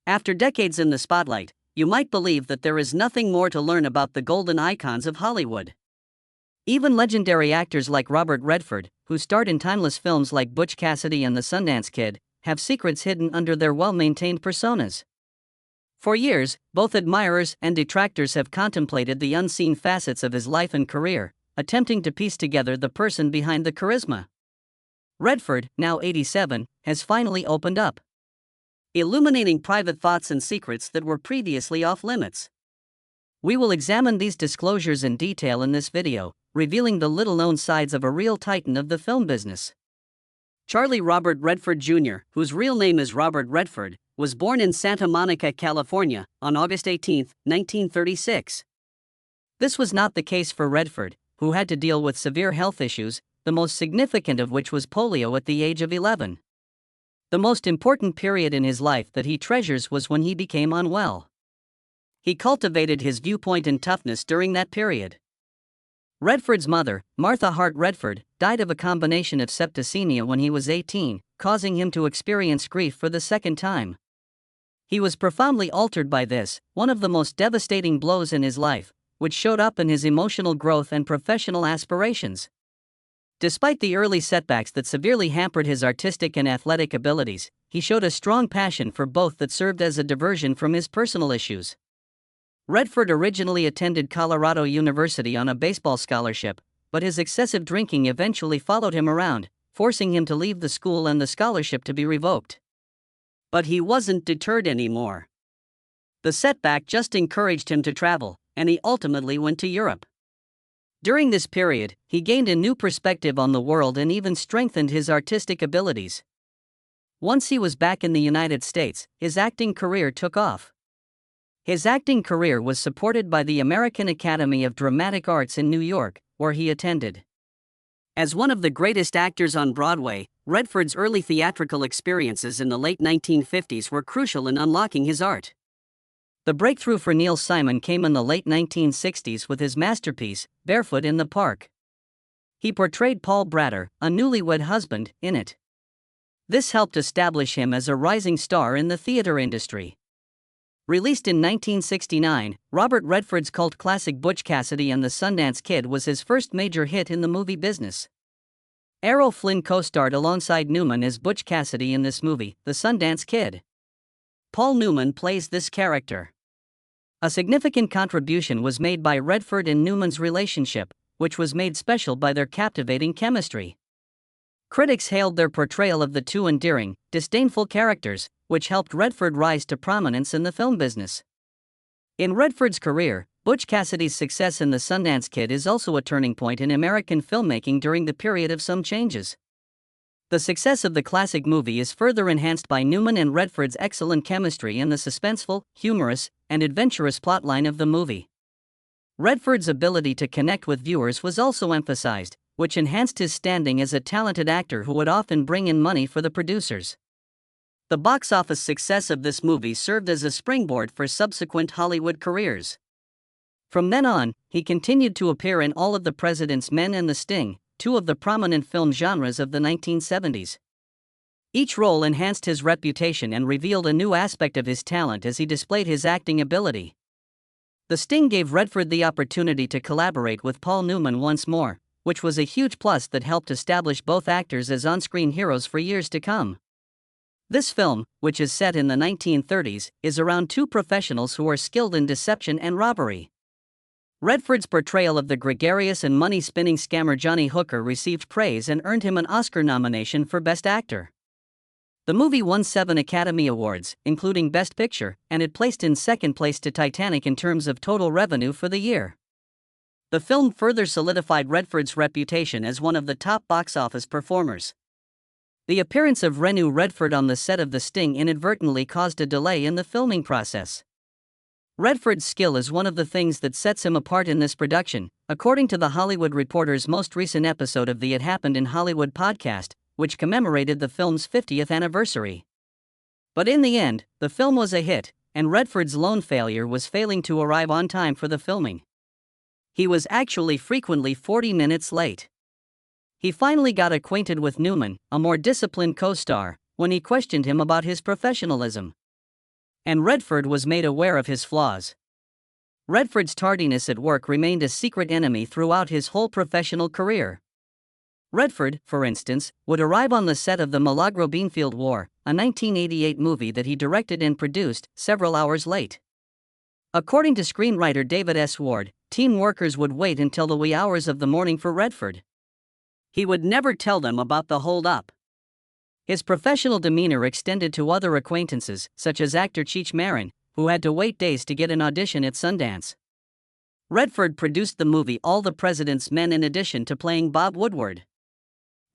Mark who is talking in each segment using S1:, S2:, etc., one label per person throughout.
S1: After decades in the spotlight, you might believe that there is nothing more to learn about the golden icons of Hollywood. Even legendary actors like Robert Redford, who starred in timeless films like Butch Cassidy and the Sundance Kid, have secrets hidden under their well-maintained personas. For years, both admirers and detractors have contemplated the unseen facets of his life and career, attempting to piece together the person behind the charisma. Redford, now 87, has finally opened up, illuminating private thoughts and secrets that were previously off-limits. We will examine these disclosures in detail in this video, revealing the little-known sides of a real titan of the film business. Charlie Robert Redford Jr., whose real name is Robert Redford, was born in Santa Monica, California, on August 18, 1936. This was not the case for Redford, who had to deal with severe health issues, the most significant of which was polio at the age of 11. The most important period in his life that he treasures was when he became unwell. He cultivated his viewpoint and toughness during that period. Redford's mother, Martha Hart Redford, died of a combination of septicemia when he was 18, causing him to experience grief for the second time. He was profoundly altered by this, one of the most devastating blows in his life, which showed up in his emotional growth and professional aspirations. Despite the early setbacks that severely hampered his artistic and athletic abilities, he showed a strong passion for both that served as a diversion from his personal issues. Redford originally attended Colorado University on a baseball scholarship, but his excessive drinking eventually followed him around, forcing him to leave the school and the scholarship to be revoked. But he wasn't deterred anymore. The setback just encouraged him to travel, and he ultimately went to Europe. During this period, he gained a new perspective on the world and even strengthened his artistic abilities. Once he was back in the United States, his acting career took off. His acting career was supported by the American Academy of Dramatic Arts in New York, where he attended. As one of the greatest actors on Broadway, Redford's early theatrical experiences in the late 1950s were crucial in unlocking his art. The breakthrough for Neil Simon came in the late 1960s with his masterpiece, Barefoot in the Park. He portrayed Paul Bratter, a newlywed husband, in it. This helped establish him as a rising star in the theater industry. Released in 1969, Robert Redford's cult classic Butch Cassidy and the Sundance Kid was his first major hit in the movie business. Errol Flynn co-starred alongside Newman as Butch Cassidy in this movie, The Sundance Kid. Paul Newman plays this character. A significant contribution was made by Redford and Newman's relationship, which was made special by their captivating chemistry. Critics hailed their portrayal of the two endearing, disdainful characters, which helped Redford rise to prominence in the film business. In Redford's career, Butch Cassidy's success in The Sundance Kid is also a turning point in American filmmaking during the period of some changes. The success of the classic movie is further enhanced by Newman and Redford's excellent chemistry and the suspenseful, humorous, and adventurous plotline of the movie. Redford's ability to connect with viewers was also emphasized, which enhanced his standing as a talented actor who would often bring in money for the producers. The box office success of this movie served as a springboard for subsequent Hollywood careers. From then on, he continued to appear in All of the President's Men and The Sting, two of the prominent film genres of the 1970s. Each role enhanced his reputation and revealed a new aspect of his talent as he displayed his acting ability. The Sting gave Redford the opportunity to collaborate with Paul Newman once more, which was a huge plus that helped establish both actors as on-screen heroes for years to come. This film, which is set in the 1930s, is around two professionals who are skilled in deception and robbery. Redford's portrayal of the gregarious and money-spinning scammer Johnny Hooker received praise and earned him an Oscar nomination for Best Actor. The movie won 7 Academy Awards, including Best Picture, and it placed in second place to Titanic in terms of total revenue for the year. The film further solidified Redford's reputation as one of the top box office performers. The appearance of Renu Redford on the set of The Sting inadvertently caused a delay in the filming process. Redford's skill is one of the things that sets him apart in this production, according to The Hollywood Reporter's most recent episode of the It Happened in Hollywood podcast, which commemorated the film's 50th anniversary. But in the end, the film was a hit, and Redford's lone failure was failing to arrive on time for the filming. He was actually frequently 40 minutes late. He finally got acquainted with Newman, a more disciplined co-star, when he questioned him about his professionalism. and Redford was made aware of his flaws. Redford's tardiness at work remained a secret enemy throughout his whole professional career. Redford, for instance, would arrive on the set of The Milagro Beanfield War, a 1988 movie that he directed and produced, several hours late. According to screenwriter David S. Ward, team workers would wait until the wee hours of the morning for Redford. He would never tell them about the hold-up. His professional demeanor extended to other acquaintances, such as actor Cheech Marin, who had to wait days to get an audition at Sundance. Redford produced the movie All the President's Men in addition to playing Bob Woodward.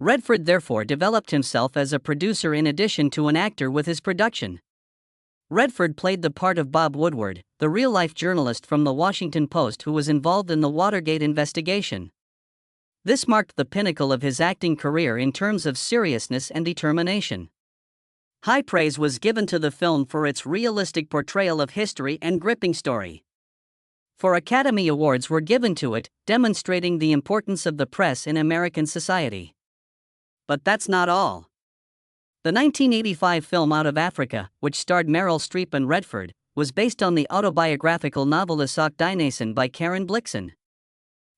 S1: Redford therefore developed himself as a producer in addition to an actor with his production. Redford played the part of Bob Woodward, the real-life journalist from the Washington Post who was involved in the Watergate investigation. This marked the pinnacle of his acting career in terms of seriousness and determination. High praise was given to the film for its realistic portrayal of history and gripping story. 4 Academy Awards were given to it, demonstrating the importance of the press in American society. But that's not all. The 1985 film Out of Africa, which starred Meryl Streep and Redford, was based on the autobiographical novel Isak Dinesen by Karen Blixen.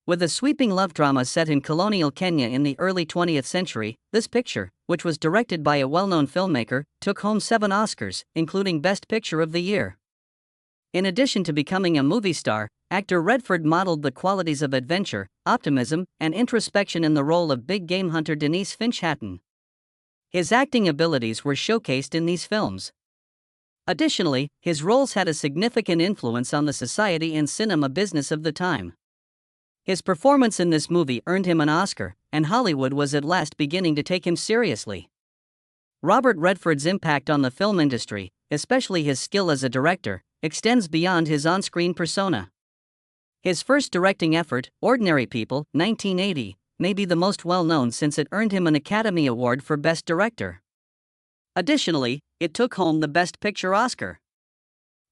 S1: With a sweeping love drama set in colonial Kenya in the early 20th century, this picture, which was directed by a well-known filmmaker, took home 7 Oscars, including Best Picture of the Year. In addition to becoming a movie star, actor Redford modeled the qualities of adventure, optimism, and introspection in the role of big game hunter Denise Finch Hatton. His acting abilities were showcased in these films. Additionally, his roles had a significant influence on the society and cinema business of the time. His performance in this movie earned him an Oscar, and Hollywood was at last beginning to take him seriously. Robert Redford's impact on the film industry, especially his skill as a director, extends beyond his on-screen persona. His first directing effort, Ordinary People, 1980, may be the most well-known since it earned him an Academy Award for Best Director. Additionally, it took home the Best Picture Oscar.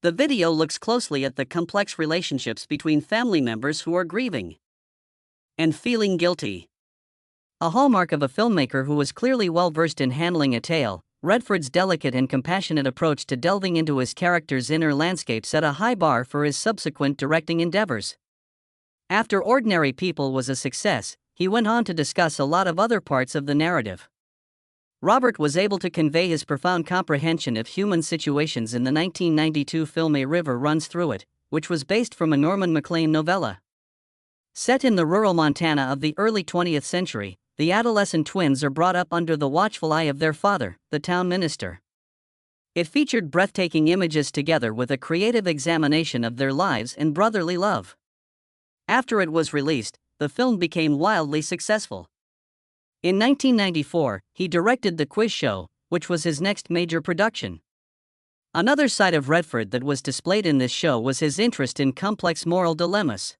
S1: The video looks closely at the complex relationships between family members who are grieving and feeling guilty. A hallmark of a filmmaker who was clearly well-versed in handling a tale, Redford's delicate and compassionate approach to delving into his character's inner landscape set a high bar for his subsequent directing endeavors. After Ordinary People was a success, he went on to discuss a lot of other parts of the narrative. Robert was able to convey his profound comprehension of human situations in the 1992 film A River Runs Through It, which was based from a Norman Maclean novella. Set in the rural Montana of the early 20th century, the adolescent twins are brought up under the watchful eye of their father, the town minister. It featured breathtaking images together with a creative examination of their lives and brotherly love. After it was released, the film became wildly successful. In 1994, he directed The Quiz Show, which was his next major production. Another side of Redford that was displayed in this show was his interest in complex moral dilemmas.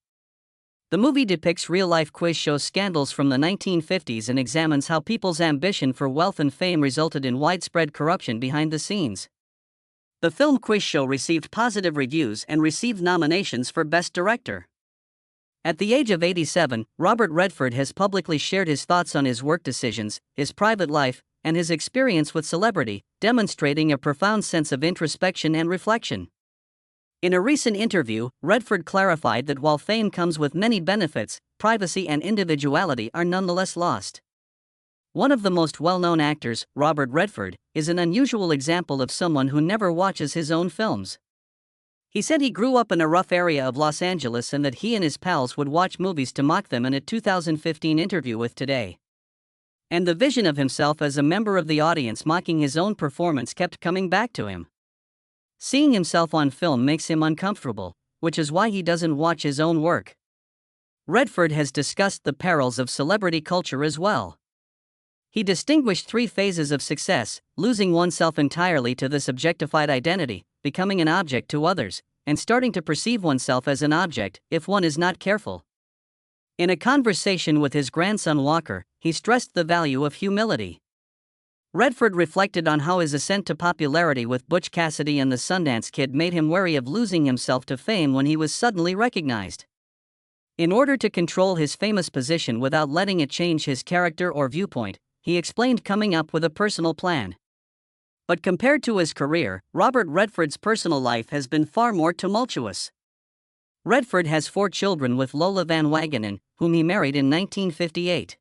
S1: The movie depicts real-life quiz show scandals from the 1950s and examines how people's ambition for wealth and fame resulted in widespread corruption behind the scenes. The film Quiz Show received positive reviews and received nominations for Best Director. At the age of 87, Robert Redford has publicly shared his thoughts on his work decisions, his private life, and his experience with celebrity, demonstrating a profound sense of introspection and reflection. In a recent interview, Redford clarified that while fame comes with many benefits, privacy and individuality are nonetheless lost. One of the most well-known actors, Robert Redford, is an unusual example of someone who never watches his own films. He said he grew up in a rough area of Los Angeles and that he and his pals would watch movies to mock them in a 2015 interview with Today. And the vision of himself as a member of the audience mocking his own performance kept coming back to him. Seeing himself on film makes him uncomfortable, which is why he doesn't watch his own work. Redford has discussed the perils of celebrity culture as well. He distinguished 3 phases of success: losing oneself entirely to this objectified identity, becoming an object to others, and starting to perceive oneself as an object if one is not careful. In a conversation with his grandson Walker, he stressed the value of humility. Redford reflected on how his ascent to popularity with Butch Cassidy and the Sundance Kid made him wary of losing himself to fame when he was suddenly recognized. In order to control his famous position without letting it change his character or viewpoint, he explained coming up with a personal plan. But compared to his career, Robert Redford's personal life has been far more tumultuous. Redford has 4 children with Lola Van Wagenen, whom he married in 1958.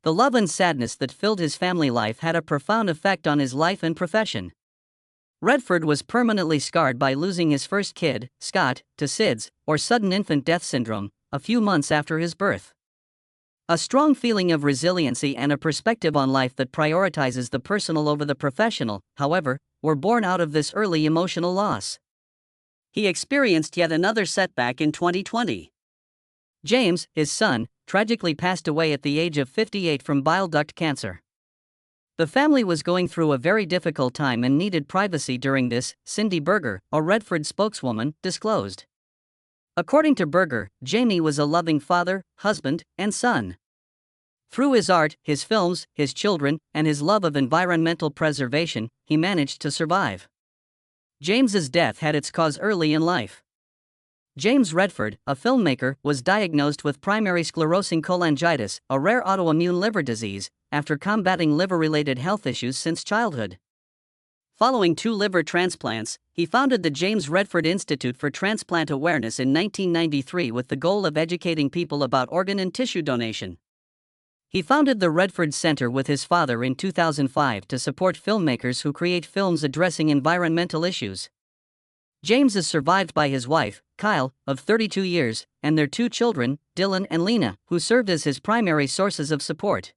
S1: The love and sadness that filled his family life had a profound effect on his life and profession. Redford was permanently scarred by losing his first kid, Scott, to SIDS, or sudden infant death syndrome, a few months after his birth. A strong feeling of resiliency and a perspective on life that prioritizes the personal over the professional, however, were born out of this early emotional loss. He experienced yet another setback in 2020. James, his son, tragically passed away at the age of 58 from bile duct cancer. The family was going through a very difficult time and needed privacy during this, Cindy Berger, a Redford spokeswoman, disclosed. According to Berger, Jamie was a loving father, husband, and son. Through his art, his films, his children, and his love of environmental preservation, he managed to survive. James's death had its cause early in life. James Redford, a filmmaker, was diagnosed with primary sclerosing cholangitis, a rare autoimmune liver disease, after combating liver-related health issues since childhood. Following 2 liver transplants, he founded the James Redford Institute for Transplant Awareness in 1993 with the goal of educating people about organ and tissue donation. He founded the Redford Center with his father in 2005 to support filmmakers who create films addressing environmental issues. James is survived by his wife, Kyle, of 32 years, and their 2 children, Dylan and Lena, who served as his primary sources of support.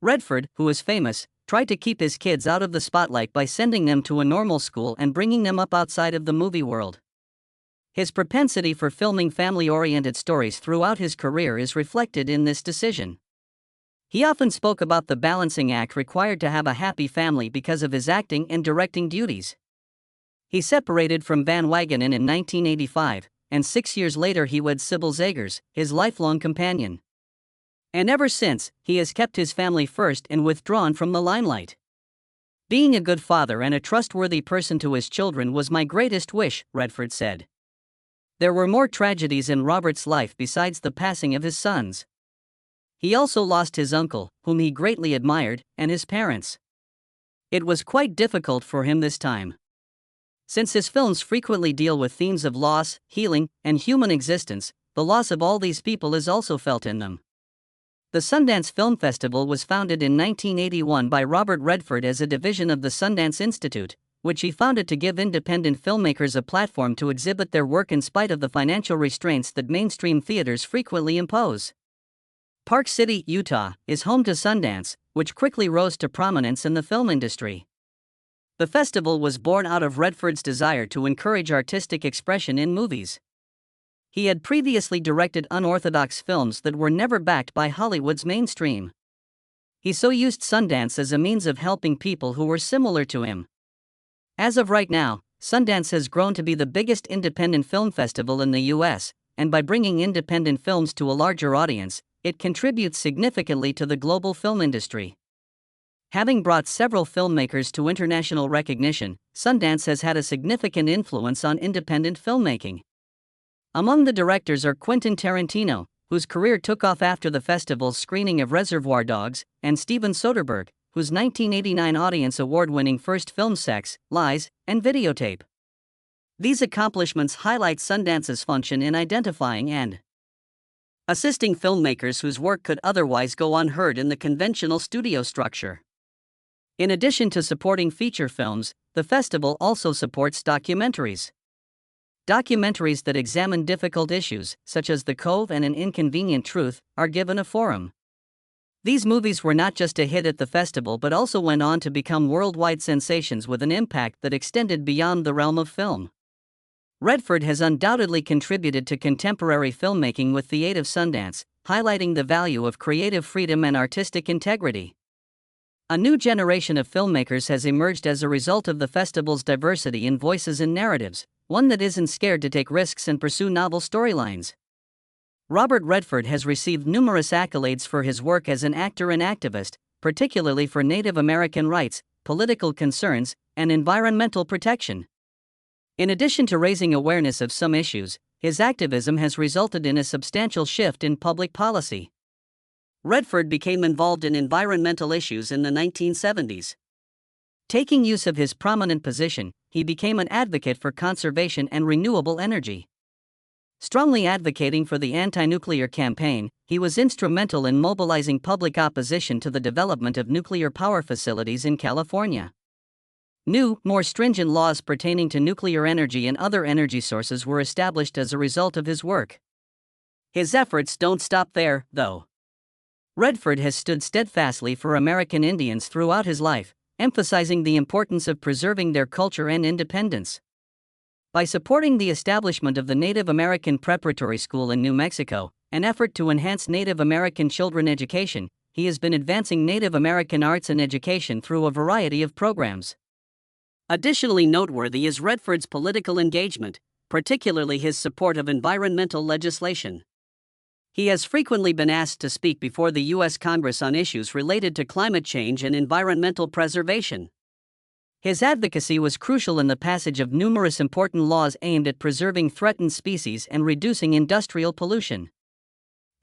S1: Redford, who is famous, tried to keep his kids out of the spotlight by sending them to a normal school and bringing them up outside of the movie world. His propensity for filming family-oriented stories throughout his career is reflected in this decision. He often spoke about the balancing act required to have a happy family because of his acting and directing duties. He separated from Van Wagenen in 1985, and 6 years later he wed Sybil Zagers, his lifelong companion. And ever since, he has kept his family first and withdrawn from the limelight. Being a good father and a trustworthy person to his children was my greatest wish, Redford said. There were more tragedies in Robert's life besides the passing of his sons. He also lost his uncle, whom he greatly admired, and his parents. It was quite difficult for him this time. Since his films frequently deal with themes of loss, healing, and human existence, the loss of all these people is also felt in them. The Sundance Film Festival was founded in 1981 by Robert Redford as a division of the Sundance Institute, which he founded to give independent filmmakers a platform to exhibit their work in spite of the financial restraints that mainstream theaters frequently impose. Park City, Utah, is home to Sundance, which quickly rose to prominence in the film industry. The festival was born out of Redford's desire to encourage artistic expression in movies. He had previously directed unorthodox films that were never backed by Hollywood's mainstream. He so used Sundance as a means of helping people who were similar to him. As of right now, Sundance has grown to be the biggest independent film festival in the U.S., and by bringing independent films to a larger audience, it contributes significantly to the global film industry. Having brought several filmmakers to international recognition, Sundance has had a significant influence on independent filmmaking. Among the directors are Quentin Tarantino, whose career took off after the festival's screening of Reservoir Dogs, and Steven Soderbergh, whose 1989 Audience Award-winning first film Sex, Lies, and Videotape. These accomplishments highlight Sundance's function in identifying and assisting filmmakers whose work could otherwise go unheard in the conventional studio structure. In addition to supporting feature films, the festival also supports documentaries. Documentaries that examine difficult issues, such as The Cove and An Inconvenient Truth, are given a forum. These movies were not just a hit at the festival but also went on to become worldwide sensations with an impact that extended beyond the realm of film. Redford has undoubtedly contributed to contemporary filmmaking with the aid of Sundance, highlighting the value of creative freedom and artistic integrity. A new generation of filmmakers has emerged as a result of the festival's diversity in voices and narratives, one that isn't scared to take risks and pursue novel storylines. Robert Redford has received numerous accolades for his work as an actor and activist, particularly for Native American rights, political concerns, and environmental protection. In addition to raising awareness of some issues, his activism has resulted in a substantial shift in public policy. Redford became involved in environmental issues in the 1970s. Taking use of his prominent position, he became an advocate for conservation and renewable energy. Strongly advocating for the anti-nuclear campaign, he was instrumental in mobilizing public opposition to the development of nuclear power facilities in California. New, more stringent laws pertaining to nuclear energy and other energy sources were established as a result of his work. His efforts don't stop there, though. Redford has stood steadfastly for American Indians throughout his life, emphasizing the importance of preserving their culture and independence. By supporting the establishment of the Native American Preparatory School in New Mexico, an effort to enhance Native American children education, he has been advancing Native American arts and education through a variety of programs. Additionally noteworthy is Redford's political engagement, particularly his support of environmental legislation. He has frequently been asked to speak before the U.S. Congress on issues related to climate change and environmental preservation. His advocacy was crucial in the passage of numerous important laws aimed at preserving threatened species and reducing industrial pollution.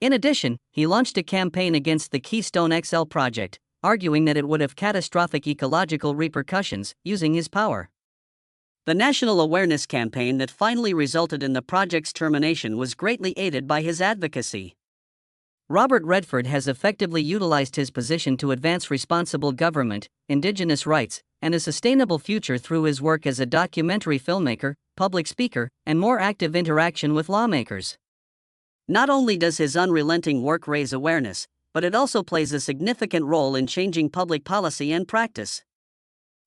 S1: In addition, he launched a campaign against the Keystone XL project, arguing that it would have catastrophic ecological repercussions, using his power. The national awareness campaign that finally resulted in the project's termination was greatly aided by his advocacy. Robert Redford has effectively utilized his position to advance responsible government, indigenous rights, and a sustainable future through his work as a documentary filmmaker, public speaker, and more active interaction with lawmakers. Not only does his unrelenting work raise awareness, but it also plays a significant role in changing public policy and practice.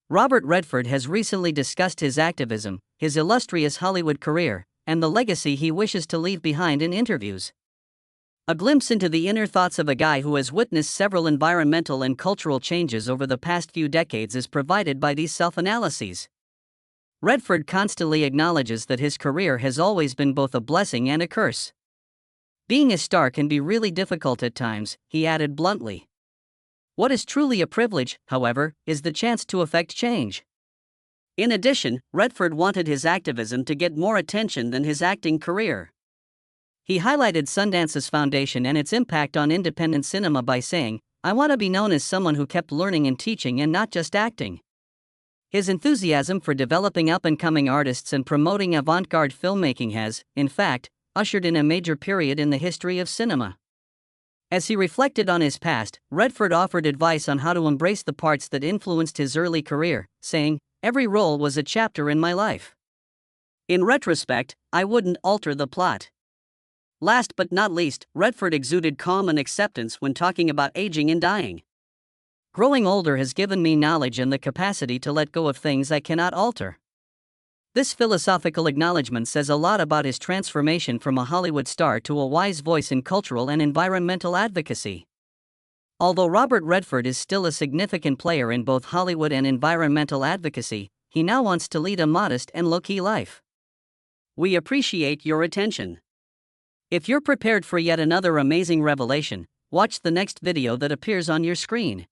S1: Robert Redford has recently discussed his activism, his illustrious Hollywood career, and the legacy he wishes to leave behind in interviews. A glimpse into the inner thoughts of a guy who has witnessed several environmental and cultural changes over the past few decades is provided by these self-analyses. Redford constantly acknowledges that his career has always been both a blessing and a curse. Being a star can be really difficult at times, he added bluntly. What is truly a privilege, however, is the chance to affect change. In addition, Redford wanted his activism to get more attention than his acting career. He highlighted Sundance's foundation and its impact on independent cinema by saying, "I want to be known as someone who kept learning and teaching and not just acting." His enthusiasm for developing up-and-coming artists and promoting avant-garde filmmaking has, in fact, ushered in a major period in the history of cinema. As he reflected on his past, Redford offered advice on how to embrace the parts that influenced his early career, saying, "Every role was a chapter in my life. In retrospect, I wouldn't alter the plot." Last but not least, Redford exuded calm and acceptance when talking about aging and dying. "Growing older has given me knowledge and the capacity to let go of things I cannot alter." This philosophical acknowledgement says a lot about his transformation from a Hollywood star to a wise voice in cultural and environmental advocacy. Although Robert Redford is still a significant player in both Hollywood and environmental advocacy, he now wants to lead a modest and low-key life. We appreciate your attention. If you're prepared for yet another amazing revelation, watch the next video that appears on your screen.